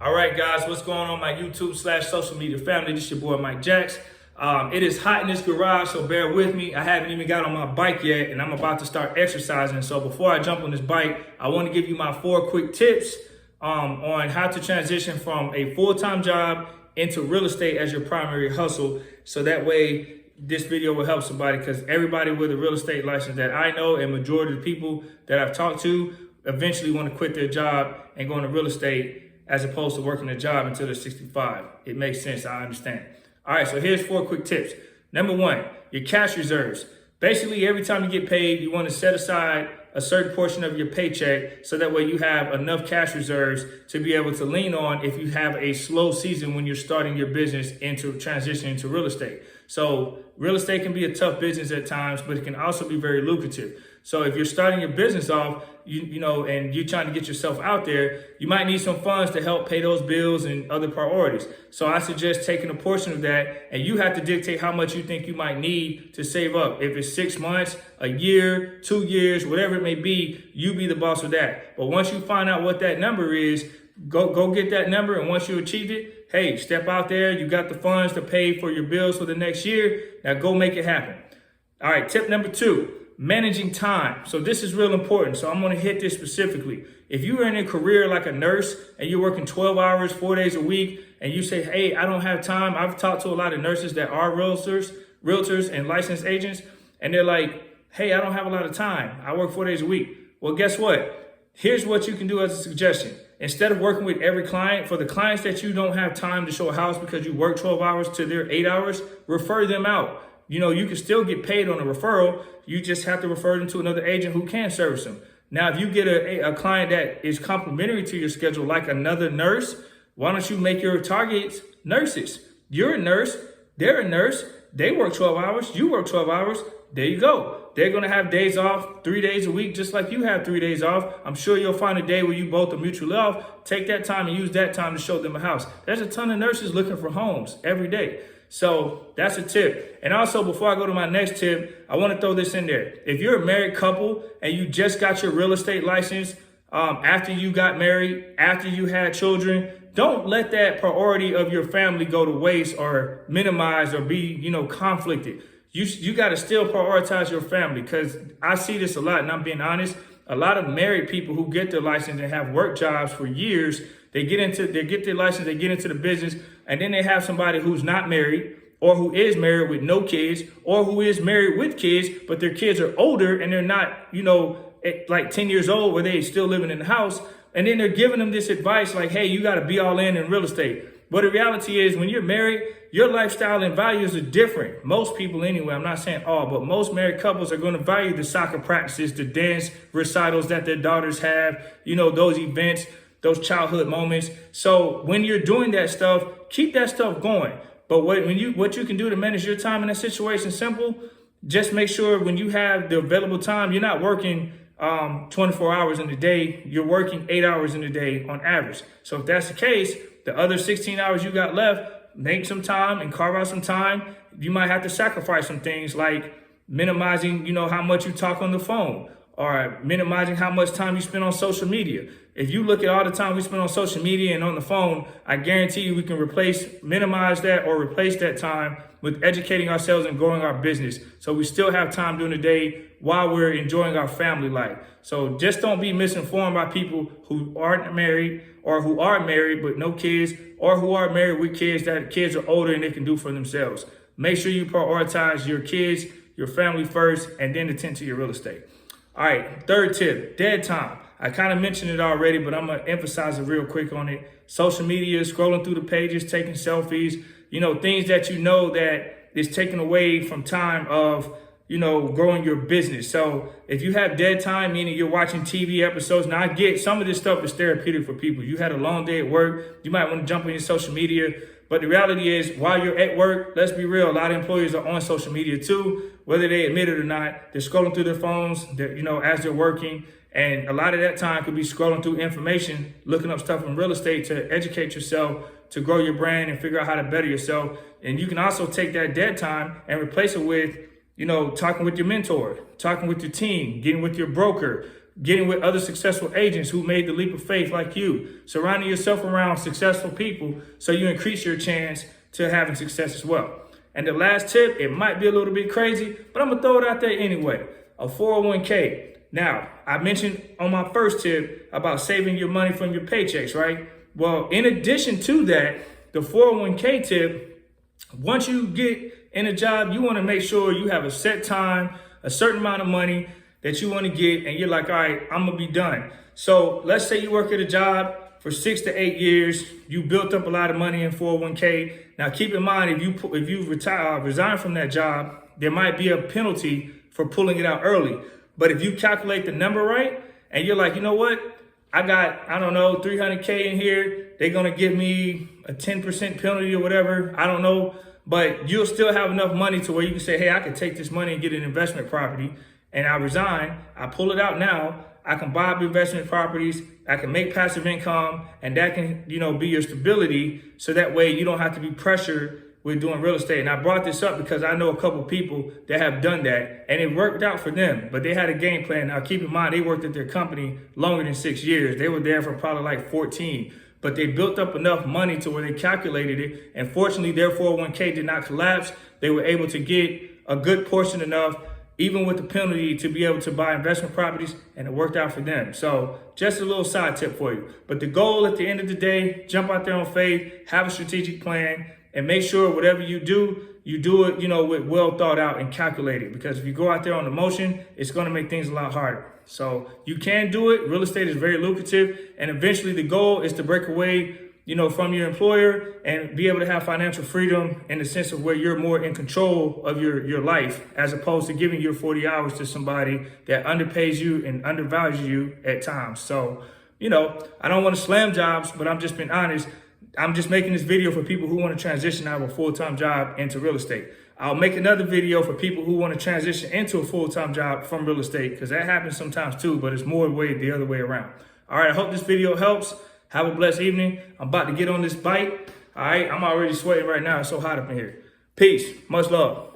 All right, guys, what's going on, my YouTube/social media family? This is your boy, Mike Jacks. It is hot in this garage, so bear with me. I haven't even got on my bike yet, and I'm about to start exercising. So before I jump on this bike, I want to give you my 4 quick tips on how to transition from a full-time job into real estate as your primary hustle. So that way, this video will help somebody, because everybody with a real estate license that I know, and majority of the people that I've talked to, eventually want to quit their job and go into real estate as opposed to working a job until they're 65. It makes sense, I understand. All right, so here's 4 quick tips. Number 1, your cash reserves. Basically, every time you get paid, you want to set aside a certain portion of your paycheck so that way you have enough cash reserves to be able to lean on if you have a slow season when you're starting your business into transitioning to real estate. So real estate can be a tough business at times, but it can also be very lucrative. So if you're starting your business off, you know, and you're trying to get yourself out there, you might need some funds to help pay those bills and other priorities. So I suggest taking a portion of that, and you have to dictate how much you think you might need to save up. If it's 6 months, a year, 2 years, whatever it may be, you be the boss of that. But once you find out what that number is, go get that number. And once you achieve it, hey, step out there. You got the funds to pay for your bills for the next year. Now go make it happen. All right, tip number 2. Managing time. So this is real important. So I'm going to hit this specifically. If you are in a career like a nurse and you're working 12 hours, 4 days a week, and you say, hey, I don't have time. I've talked to a lot of nurses that are realtors and licensed agents, and they're like, hey, I don't have a lot of time. I work 4 days a week. Well, guess what? Here's what you can do as a suggestion. Instead of working with every client, for the clients that you don't have time to show a house because you work 12 hours to their 8 hours, refer them out. You know, you can still get paid on a referral. You just have to refer them to another agent who can service them. Now, if you get a client that is complementary to your schedule, like another nurse, why don't you make your targets nurses? You're a nurse. They're a nurse. They work 12 hours. You work 12 hours. There you go. They're going to have days off 3 days a week, just like you have 3 days off. I'm sure you'll find a day where you both are mutually off. Take that time and use that time to show them a house. There's a ton of nurses looking for homes every day. So that's a tip. And also, before I go to my next tip, I want to throw this in there. If you're a married couple and you just got your real estate license after you got married, after you had children, don't let that priority of your family go to waste or minimize or be, conflicted. You got to still prioritize your family, because I see this a lot, and I'm being honest. A lot of married people who get their license and have work jobs for years, they get their license, they get into the business, and then they have somebody who's not married, or who is married with no kids, or who is married with kids, but their kids are older and they're not, like 10 years old, where they still living in the house. And then they're giving them this advice like, hey, you got to be all in real estate. But the reality is, when you're married, your lifestyle and values are different. Most people anyway, I'm not saying all, but most married couples are going to value the soccer practices, the dance recitals that their daughters have, those events, those childhood moments. So when you're doing that stuff, keep that stuff going. But what you can do to manage your time in that situation, simple. Just make sure when you have the available time, you're not working 24 hours in a day. You're working 8 hours in a day on average. So if that's the case, the other 16 hours you got left, make some time and carve out some time. You might have to sacrifice some things, like minimizing, how much you talk on the phone, or minimizing how much time you spend on social media. If you look at all the time we spend on social media and on the phone, I guarantee you we can minimize that or replace that time with educating ourselves and growing our business. So we still have time during the day while we're enjoying our family life. So just don't be misinformed by people who aren't married, or who are married but no kids, or who are married with kids that kids are older and they can do for themselves. Make sure you prioritize your kids, your family first, and then attend to your real estate. All right, 3rd tip, dead time. I kind of mentioned it already, but I'm going to emphasize it real quick on it. Social media, scrolling through the pages, taking selfies, things that that is taken away from time of, growing your business. So if you have dead time, meaning you're watching TV episodes, now I get some of this stuff is therapeutic for people. You had a long day at work, you might want to jump on your social media. But the reality is, while you're at work, let's be real, a lot of employees are on social media too, whether they admit it or not. They're scrolling through their phones, as they're working. And a lot of that time could be scrolling through information, looking up stuff in real estate to educate yourself, to grow your brand and figure out how to better yourself. And you can also take that dead time and replace it with, talking with your mentor, talking with your team, getting with your broker, getting with other successful agents who made the leap of faith like you, surrounding yourself around successful people so you increase your chance to having success as well. And the last tip, it might be a little bit crazy, but I'm gonna throw it out there anyway, a 401k. Now, I mentioned on my first tip about saving your money from your paychecks, right? Well, in addition to that, the 401k tip, once you get in a job, you wanna make sure you have a set time, a certain amount of money that you wanna get, and you're like, all right, I'm gonna be done. So let's say you work at a job for 6 to 8 years, you built up a lot of money in 401k. Now keep in mind, if you resign from that job, there might be a penalty for pulling it out early. But if you calculate the number right, and you're like, you know what? I got, I don't know, 300K in here. They're gonna give me a 10% penalty or whatever. I don't know, but you'll still have enough money to where you can say, hey, I can take this money and get an investment property, and I resign. I pull it out now. I can buy up investment properties. I can make passive income, and that can, be your stability. So that way you don't have to be pressured with doing real estate. And I brought this up because I know a couple of people that have done that, and it worked out for them, but they had a game plan. Now keep in mind, they worked at their company longer than 6 years. They were there for probably like 14, but they built up enough money to where they calculated it. And fortunately, their 401k did not collapse. They were able to get a good portion enough, even with the penalty, to be able to buy investment properties, and it worked out for them. So just a little side tip for you. But the goal at the end of the day, jump out there on faith, have a strategic plan, and make sure whatever you do it, with well thought out and calculated. Because if you go out there on emotion, it's gonna make things a lot harder. So you can do it. Real estate is very lucrative. And eventually the goal is to break away, from your employer and be able to have financial freedom in the sense of where you're more in control of your life, as opposed to giving your 40 hours to somebody that underpays you and undervalues you at times. So, I don't want to slam jobs, but I'm just being honest. I'm just making this video for people who want to transition out of a full-time job into real estate. I'll make another video for people who want to transition into a full-time job from real estate, because that happens sometimes too, but it's more the other way around. All right, I hope this video helps. Have a blessed evening. I'm about to get on this bike. All right, I'm already sweating right now. It's so hot up in here. Peace. Much love.